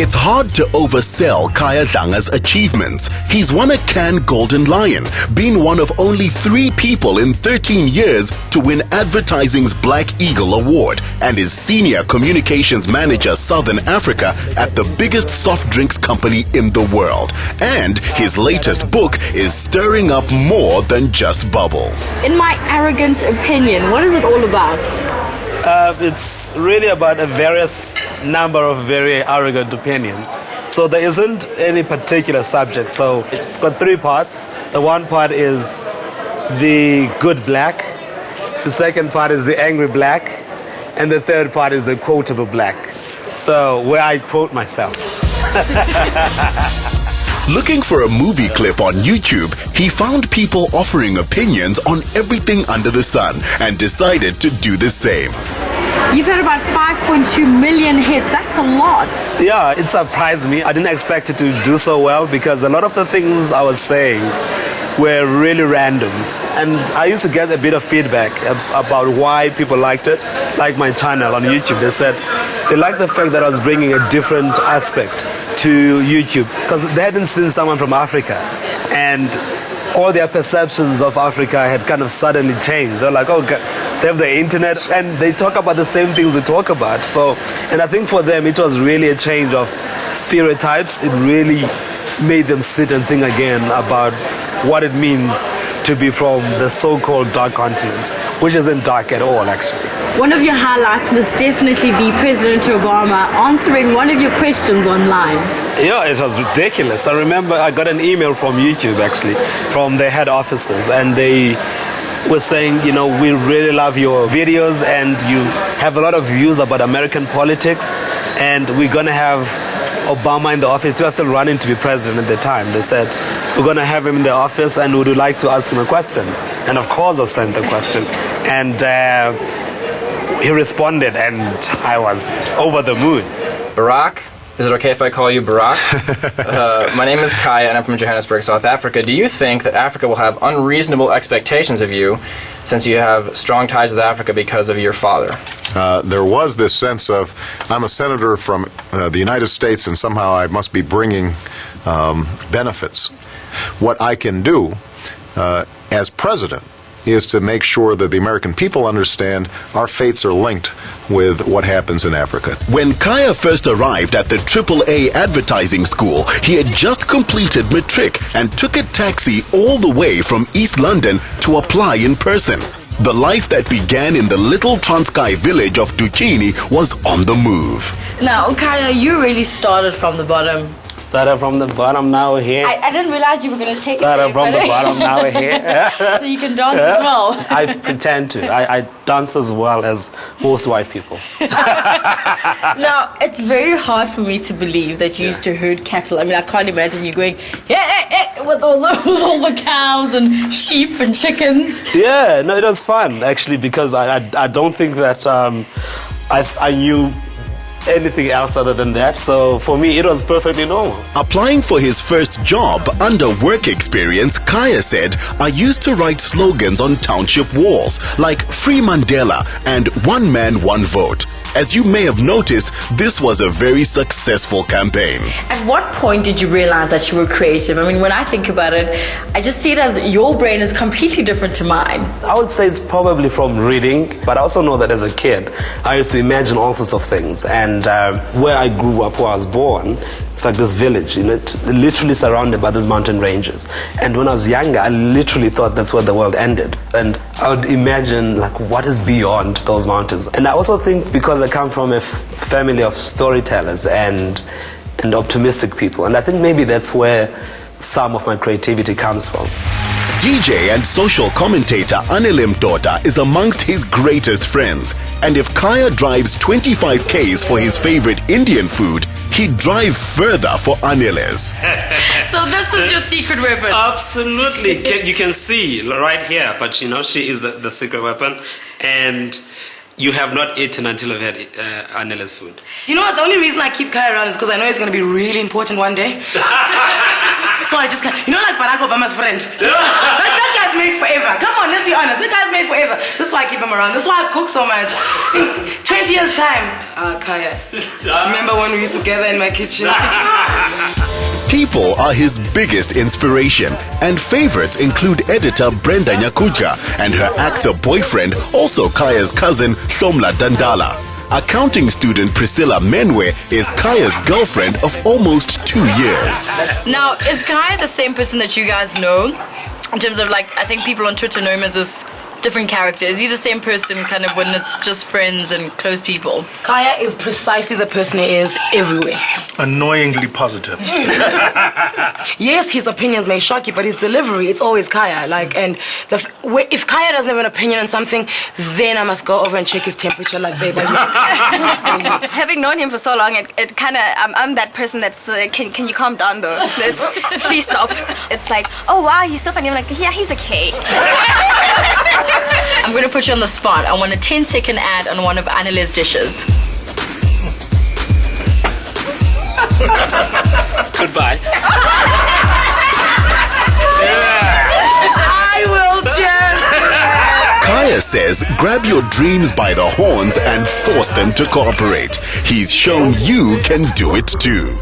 It's hard to oversell Khaya Dlanga's achievements. He's won a Cannes Golden Lion, been one of only 3 people in 13 years to win advertising's Black Eagle Award, and is Senior Communications Manager Southern Africa at the biggest soft drinks company in the world. And his latest book is stirring up more than just bubbles. In my arrogant opinion, what is it all about? It's really about a various number of very arrogant opinions. So there isn't any particular subject. So it's got 3 parts. The one part is the good black. The second part is the angry black. And the third part is the quotable black. So where I quote myself. Looking for a movie clip on YouTube, he found people offering opinions on everything under the sun and decided to do the same. You've had about 5.2 million hits. That's a lot. Yeah, it surprised me. I didn't expect it to do so well because a lot of the things I was saying were really random. And I used to get a bit of feedback about why people liked it, like my channel on YouTube. They said they liked the fact that I was bringing a different aspect to YouTube because they hadn't seen someone from Africa, and all their perceptions of Africa had kind of suddenly changed. They're like, oh, they have the internet and they talk about the same things we talk about. So, and I think for them it was really a change of stereotypes. It really made them sit and think again about what it means to be from the so-called dark continent, which isn't dark at all, actually. One of your highlights must definitely be President Obama answering one of your questions online. Yeah, it was ridiculous. I remember I got an email from YouTube, actually, from their head offices, and they were saying, you know, we really love your videos and you have a lot of views about American politics, and we're going to have Obama in the office. He was still running to be president at the time. They said, we're going to have him in the office and would you like to ask him a question? And of course I sent the question. And he responded and I was over the moon. Barack, is it okay if I call you Barack? My name is Khaya and I'm from Johannesburg, South Africa. Do you think that Africa will have unreasonable expectations of you since you have strong ties with Africa because of your father? There was this sense of, I'm a senator from the United States and somehow I must be bringing benefits. What I can do as president is to make sure that the American people understand our fates are linked with what happens in Africa. When Khaya first arrived at the AAA advertising school, he had just completed matric and took a taxi all the way from East London to apply in person. The life that began in the little Transkei village of Duchini was on the move. Now, Khaya, you really started from the bottom. Started from the bottom, now we're here. I didn't realize you were going to take it. Started from the bottom, now we're here. So you can dance as well. I pretend to. I dance as well as most white people. Now, it's very hard for me to believe that you used to herd cattle. I mean, I can't imagine you going, with all the cows and sheep and chickens. Yeah, no, it was fun, actually, because I don't think that I knew anything else other than that. So for me, it was perfectly normal. Applying for his first job under work experience, Khaya said, I used to write slogans on township walls like Free Mandela and One Man, One Vote. As you may have noticed, this was a very successful campaign. At what point did you realize that you were creative? I mean, when I think about it, I just see it as your brain is completely different to mine. I would say it's probably from reading, but I also know that as a kid, I used to imagine all sorts of things. And where I grew up, where I was born, it's like this village, you know, literally surrounded by these mountain ranges. And when I was younger, I literally thought that's where the world ended. And I would imagine, like, what is beyond those mountains? And I also think because I come from a family of storytellers and optimistic people, and I think maybe that's where some of my creativity comes from. DJ and social commentator Anile Mdoda is amongst his greatest friends. And if Khaya drives 25 Ks for his favorite Indian food, he'd drive further for Anile's. So this is your secret weapon? Absolutely. You can see right here, but you know, she is the secret weapon. And you have not eaten until I've had Anile's food. You know what? The only reason I keep Khaya around is because I know it's going to be really important one day. So I just can't. You know, like Barack Obama's friend. That guy's made forever. Come on, let's be honest. That guy's made forever. This is why I keep him around. This is why I cook so much. In 20 years' time, Khaya, remember when we used to gather in my kitchen? People are his biggest inspiration, and favorites include editor Brenda Nyakudka and her actor boyfriend, also Khaya's cousin, Somla Dandala. Accounting student Priscilla Menwe is Khaya's girlfriend of almost 2 years. Now, is Khaya the same person that you guys know? In terms of, like, I think people on Twitter know him as this different character. Is he the same person kind of when it's just friends and close people? Khaya is precisely the person he is everywhere. Annoyingly positive. Yes, his opinions may shock you, but his delivery, it's always Khaya. Like, and if Khaya doesn't have an opinion on something, then I must go over and check his temperature. Like, babe, having known him for so long, it kind of I'm that person that's can you calm down though? Please stop. It's like, oh wow, he's so funny. I'm like, yeah, he's okay. I'm going to put you on the spot. I want a 10-second ad on one of Annale's dishes. Goodbye. I will just. Khaya says, grab your dreams by the horns and force them to cooperate. He's shown you can do it too.